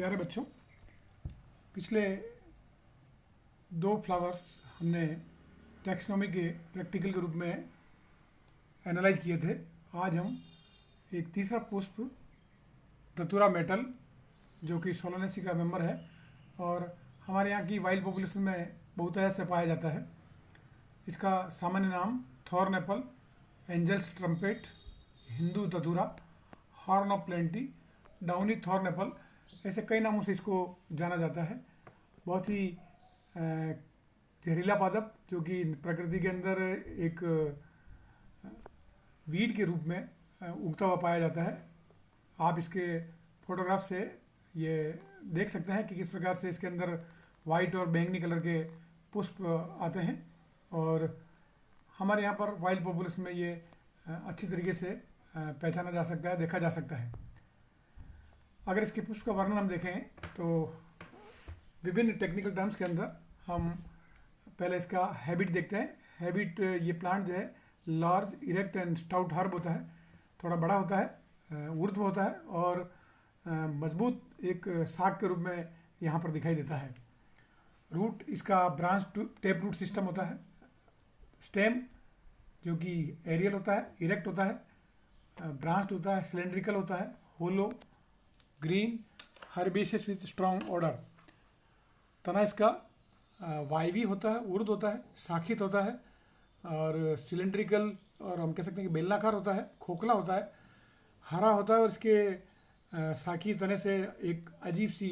प्यारे बच्चों, पिछले दो फ्लावर्स हमने टैक्सोनॉमी के प्रैक्टिकल के रूप में एनालाइज किए थे। आज हम एक तीसरा पुष्प धतूरा मेटल, जो कि सोलानेसी का मेंबर है और हमारे यहाँ की वाइल्ड पॉपुलेशन में बहुत तरह से पाया जाता है। इसका सामान्य नाम thorn apple, angels trumpet, Hindu datura, horn of plenty, downy thorn apple, ऐसे कई नामों से इसको जाना जाता है। बहुत ही जहरीला पादप, जो कि प्रकृति के अंदर एक वीड के रूप में उगता हुआ पाया जाता है। आप इसके फोटोग्राफ से ये देख सकते हैं कि किस प्रकार से इसके अंदर वाइट और बैंगनी कलर के पुष्प आते हैं और हमारे यहाँ पर वाइल्ड पॉपुलेशन में ये अच्छी तरीके से पहचाना जा सकता है, देखा जा सकता है। अगर इसके पुष्प का वर्णन हम देखें तो विभिन्न टेक्निकल टर्म्स के अंदर हम पहले इसका हैबिट देखते हैं। हैबिट, ये प्लांट जो है large erect and stout herb होता है, थोड़ा बड़ा होता है, ऊर्ध्व होता है और मजबूत एक साग के रूप में यहाँ पर दिखाई देता है। रूट इसका ब्रांच टेप रूट सिस्टम होता है। स्टेम जो कि एरियल होता है, इरेक्ट होता है, ब्रांच्ड होता है, सिलेंड्रिकल होता है, hollow, green, herbaceous with strong odour. तना इसका वायवी होता है, ऊर्ध्व होता है, शाखित होता है और सिलेंड्रिकल, और हम कह सकते हैं कि बेलनाकार होता है, खोखला होता है, हरा होता है और इसके शाखी तने से एक अजीब सी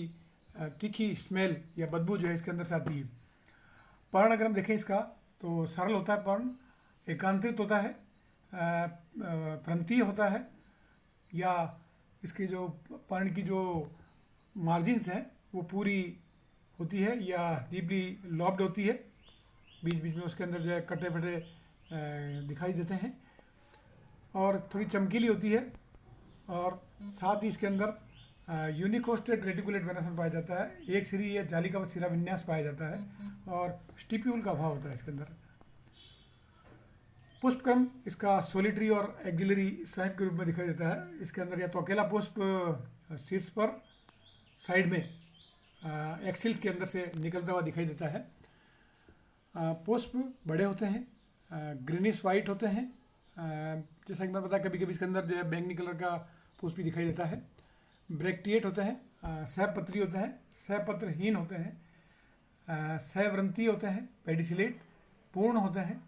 तीखी स्मेल या बदबू जो है इसके अंदर से आती है। पर्ण अगर हम देखें इसका तो सरल होता है, पर्ण एकांतरित होता है, प्रांतीय होता है, या इसके जो पर्ण की जो मार्जिन्स हैं वो पूरी होती है या डीपली लॉब्ड होती है। बीच बीच में उसके अंदर जो है कटे फटे दिखाई देते हैं और थोड़ी चमकीली होती है और साथ ही इसके अंदर यूनिकोस्टेड रेटिकुलेट वेनेसन पाया जाता है। एक सिरी या जाली का सिरा विन्यास पाया जाता है और स्टिप्यूल का अभाव होता है इसके अंदर। पुष्पक्रम इसका सोलिटरी और एक्जिलरी स्ट्राइप के रूप में दिखाई देता है। इसके अंदर या तो अकेला पुष्प शीर्ष पर साइड में एक्सिल्स के अंदर से निकलता हुआ दिखाई देता है। पुष्प बड़े होते हैं, ग्रीनिश वाइट होते हैं, जैसा कि मैं बताया कभी कभी इसके अंदर जो है बैंगनी कलर का पुष्प भी दिखाई देता है। ब्रैक्टिएट होते हैं, सहपत्री होते हैं, सहपत्रहीन होते हैं, सहव्रंती होते हैं, पेडिसिलेट, पूर्ण होते हैं।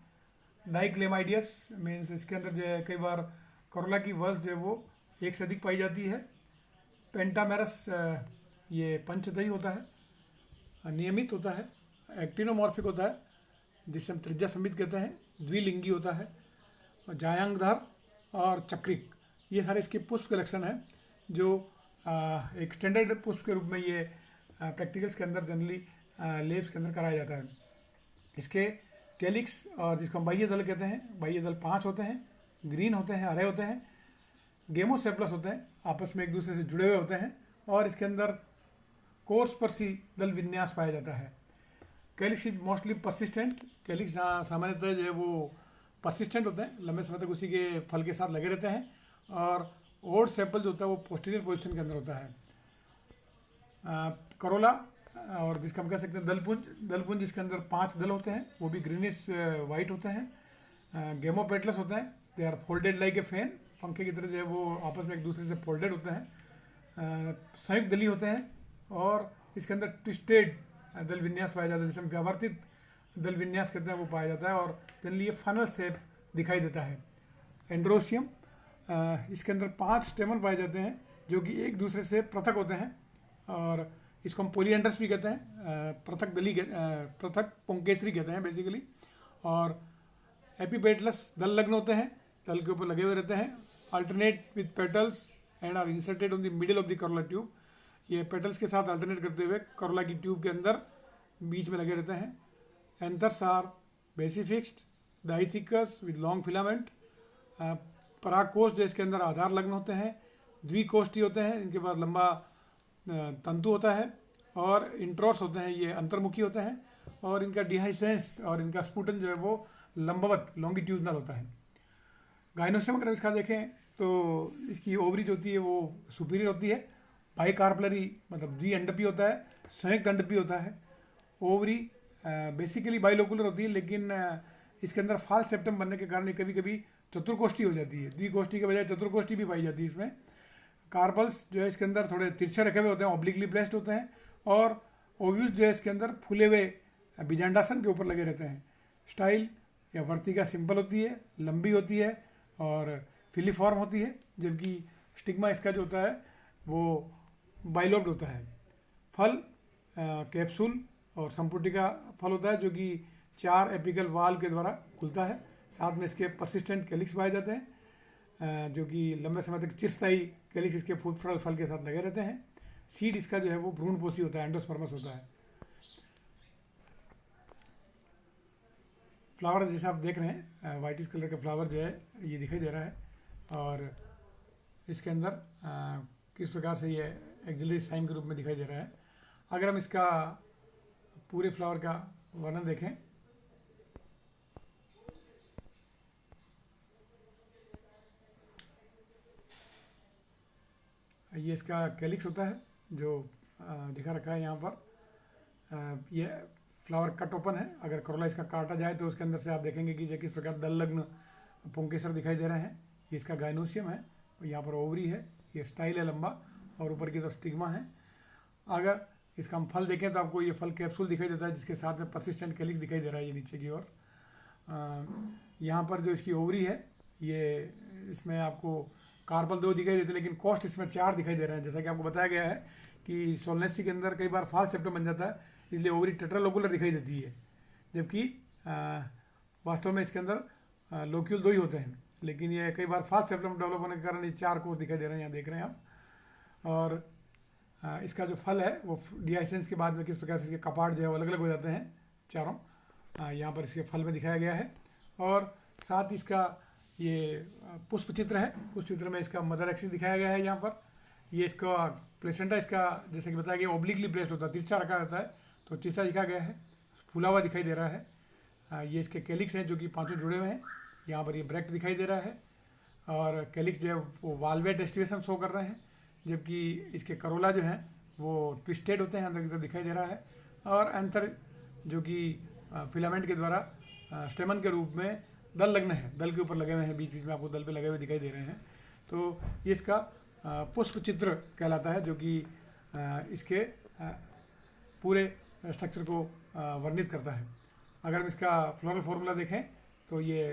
डाइक्लेमाइडियस मीन्स इसके अंदर जो है कई बार कोरोला की वर्ष जो है वो एक से अधिक पाई जाती है। पेंटामेरस ये पंचदयी होता है, नियमित होता है, एक्टिनोमॉर्फिक होता है जिसे हम त्रिज्या संबित कहते हैं, द्विलिंगी होता है, जायांगधार और चक्रिक, ये सारे इसके पुष्प के लक्षण हैं जो एक स्टैंडर्ड पुष्प के रूप में ये प्रैक्टिकल्स के अंदर जनरली लेब्स के अंदर कराया जाता है। इसके कैलिक्स और जिसको हम बाह्य दल कहते हैं, बाह्य दल 5 होते हैं, ग्रीन होते हैं, हरे होते हैं, गेमोसेप्लस होते हैं, आपस में एक दूसरे से जुड़े हुए होते हैं और इसके अंदर कोर्स परसी दल विन्यास पाया जाता है। Calyx is mostly persistent. Calyx सामान्यतः जो है वो परसिस्टेंट होते हैं, लंबे समय तक उसी के फल के साथ लगे रहते हैं और ओड सेपल जो होता है वो पोस्टीरियर पोजीशन के अंदर होता है। करोला और जिसका हम कह सकते हैं दलपुंज जिसके अंदर 5 दल होते हैं, वो भी ग्रीनिश वाइट होते हैं। गेमोपेटलस होते हैं, they are folded like a fan, पंखे की तरह जो है वो आपस में एक दूसरे से फोल्डेड होते हैं। संयुक्त दली होते हैं और इसके अंदर ट्विस्टेड दल विन्यास पाया जाता है, जिसे हम व्यावर्तित दल विन्यास कहते हैं, वो पाया जाता है और जनरली ये फनल शेप दिखाई देता है। एंड्रोसियम, इसके अंदर 5 स्टेमन पाए जाते हैं जो कि एक दूसरे से पृथक होते हैं और इसको हम पोलिएंड्रस भी कहते हैं, पृथक दली, पृथक पुंकेसरी कहते हैं बेसिकली। और एपिपेटलस दल लग्न होते हैं, दल के ऊपर लगे हुए रहते हैं, alternate with petals and are inserted on the middle of the corolla tube. ये पेटल्स के साथ अल्टरनेट करते हुए करोला की ट्यूब के अंदर बीच में लगे रहते हैं। Anthers are basifixed, dithecous with long filament. परागकोश जो इसके अंदर आधार लग्न होते हैं, द्विकोष्ठी होते हैं, इनके पास लंबा तंतु होता है और इंट्रोर्स होते हैं, ये अंतर्मुखी होते हैं और इनका डिहाइसेंस और इनका स्पुटन जो है वो लंबवत लॉन्गिट्यूडनल होता है। गाइनोसियम अगर इसका देखें तो इसकी ओवरी जो होती है वो सुपीरियर होती है, बाई कार्पलरी मतलब द्विअंडपी होता है, संयुक्त अंडपी होता है। ओवरी बेसिकली बाइलोकुलर होती है, लेकिन इसके अंदर फाल सेप्टम बनने के कारण ये कभी कभी चतुर्कोष्ठी हो जाती है, द्विकोष्ठी के बजाय चतुर्कोष्ठी भी पाई जाती है इसमें। कार्पल्स जो है इसके अंदर थोड़े तिरछे रखे हुए होते हैं, ऑब्लिकली प्लेस्ड होते हैं, और ओव्यूल्स जो है इसके अंदर फूले हुए बीजांडासन के ऊपर लगे रहते हैं। स्टाइल या वर्तिका सिंपल होती है, लंबी होती है और फिलीफॉर्म होती है, जबकि स्टिग्मा इसका जो होता है वो बाइलोब्ड होता है। फल कैप्सूल और संपुटिका फल होता है, जो कि 4 एपिकल वाल्व के द्वारा खुलता है। साथ में इसके परसिस्टेंट कैलिक्स पाए जाते हैं, जो कि लंबे समय तक चिरस्थायी कैलिक्स इसके फल के साथ लगे रहते हैं। सीड इसका जो है वो भ्रूणपोषी होता है, एंडोस्पर्मस होता है। फ्लावर जैसे आप देख रहे हैं, वाइटिश कलर का फ्लावर जो है ये दिखाई दे रहा है, और इसके अंदर किस प्रकार से ये एक्सिलरी साइन के रूप में दिखाई दे रहा है। अगर हम इसका पूरे फ्लावर का वर्णन देखें, ये इसका कैलिक्स होता है जो दिखा रखा है यहाँ पर। ये फ्लावर कट ओपन है। अगर करोला इसका काटा जाए तो उसके अंदर से आप देखेंगे कि ये किस प्रकार दल लग्न पुंकेसर दिखाई दे रहे हैं। ये इसका गाइनोसियम है, यहाँ पर ओवरी है, ये स्टाइल है लंबा, और ऊपर की तरफ स्टिग्मा है। अगर इसका हम फल देखें तो आपको ये फल कैप्सूल दिखाई देता है, जिसके साथ में परसिस्टेंट कैलिक्स दिखाई दे रहा है ये नीचे की ओर। यहाँ पर जो इसकी ओवरी है, ये इसमें आपको कार्पल 2 दिखाई देते हैं, लेकिन कॉस्ट इसमें 4 दिखाई दे रहे हैं। जैसा कि आपको बताया गया है कि सोलनेसी के अंदर कई बार फाल सेप्टम बन जाता है, इसलिए ओवरी टेट्रालोकुलर दिखाई देती है, जबकि वास्तव में इसके अंदर लोक्यूल 2 ही होते हैं, लेकिन ये कई बार फाल सेप्टम डेवलप होने के कारण ये 4 कोष दिखाई दे रहे हैं, यहाँ देख रहे हैं आप। और इसका जो फल है वो डिहाइसेंस के बाद में किस प्रकार से इसके कपाट जो है वो अलग अलग हो जाते हैं चारों, यहाँ पर इसके फल में दिखाया गया है। और साथ ही इसका ये पुष्प चित्र है, पुष्प चित्र में इसका मदर एक्सिस दिखाया गया है। यहाँ पर ये इसका प्लेसेंटा इसका जैसे कि बताया गया ओब्लिकली प्लेस्ड होता है, तिरछा रखा रहता है, तो तिरछा दिखा गया है, फूला हुआ दिखाई दे रहा है। ये इसके कैलिक्स हैं जो कि 5 जुड़े हुए हैं। यहाँ पर ये ब्रैक्ट दिखाई दे रहा है, और कैलिक्स जो है वो वाल्वेट डेस्टिनेशन शो कर रहे हैं, जबकि इसके करोला जो हैं वो ट्विस्टेड होते हैं, अंदर की तरफ दिखाई दे रहा है। और एंथर जो कि फिलामेंट के द्वारा स्टेमन के रूप में दल लग्न है, दल के ऊपर लगे हुए हैं, बीच बीच में आपको दल पे लगे हुए दिखाई दे रहे हैं। तो ये इसका पुष्प चित्र कहलाता है, जो कि इसके पूरे स्ट्रक्चर को वर्णित करता है। अगर हम इसका फ्लोरल फॉर्मूला देखें तो ये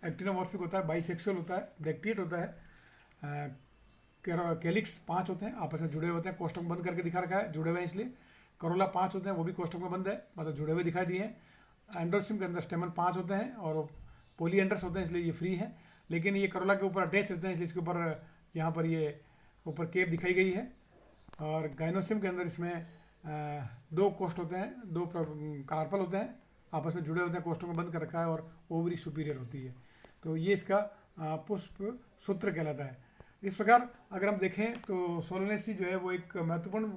एक्टिनोमॉर्फिक होता है, बाइसेक्सुअल होता है, ब्रैक्टिएट होता है। कैलिक्स 5 होते हैं, आपस में जुड़े होते हैं, कोष्ठक बंद करके दिखा रखा है, जुड़े हुए हैं इसलिए। करोला 5 होते हैं, वो भी कोष्ठक में बंद है, मतलब जुड़े हुए दिखाई दिए हैं। एंडोसिम के अंदर स्टेमन 5 होते हैं, और पोलिएंडर्स होते हैं, इसलिए ये फ्री है। लेकिन ये करोला के ऊपर अटैच रहते हैं, इसलिए इसके ऊपर यहाँ पर ये ऊपर केप दिखाई गई है। और गाइनोसिम के अंदर इसमें 2 कोष्ठ होते हैं, 2 कार्पल होते हैं, आपस में जुड़े होते हैं, कोष्ठों में बंद कर रखा है, और ओवरी सुपीरियर होती है। तो ये इसका पुष्प सूत्र कहलाता है। इस प्रकार अगर हम देखें तो सोलनेसी जो है वो एक महत्वपूर्ण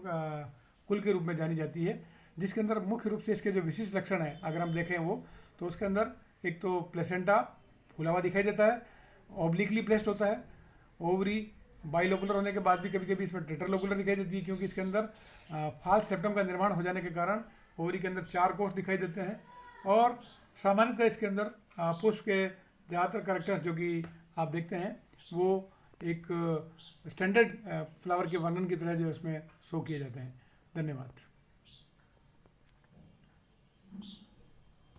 कुल के रूप में जानी जाती है, जिसके अंदर मुख्य रूप से इसके जो विशिष्ट लक्षण है अगर हम देखें वो, तो उसके अंदर एक तो प्लेसेंटा फूला हुआ दिखाई देता है, ऑब्लिकली प्लेस्ड होता है, ओवरी बाइलोकुलर होने के बाद भी कभी कभी इसमें टेट्रालोकुलर दिखाई देती है, क्योंकि इसके अंदर फाल सेप्टम का निर्माण हो जाने के कारण ओवरी के अंदर 4 कोष दिखाई देते हैं। और सामान्यतः इसके अंदर पुष्प के ज़्यादातर कैरेक्टर्स जो कि आप देखते हैं वो एक स्टैंडर्ड फ्लावर के वर्णन की तरह जो इसमें शो किए जाते हैं। धन्यवाद।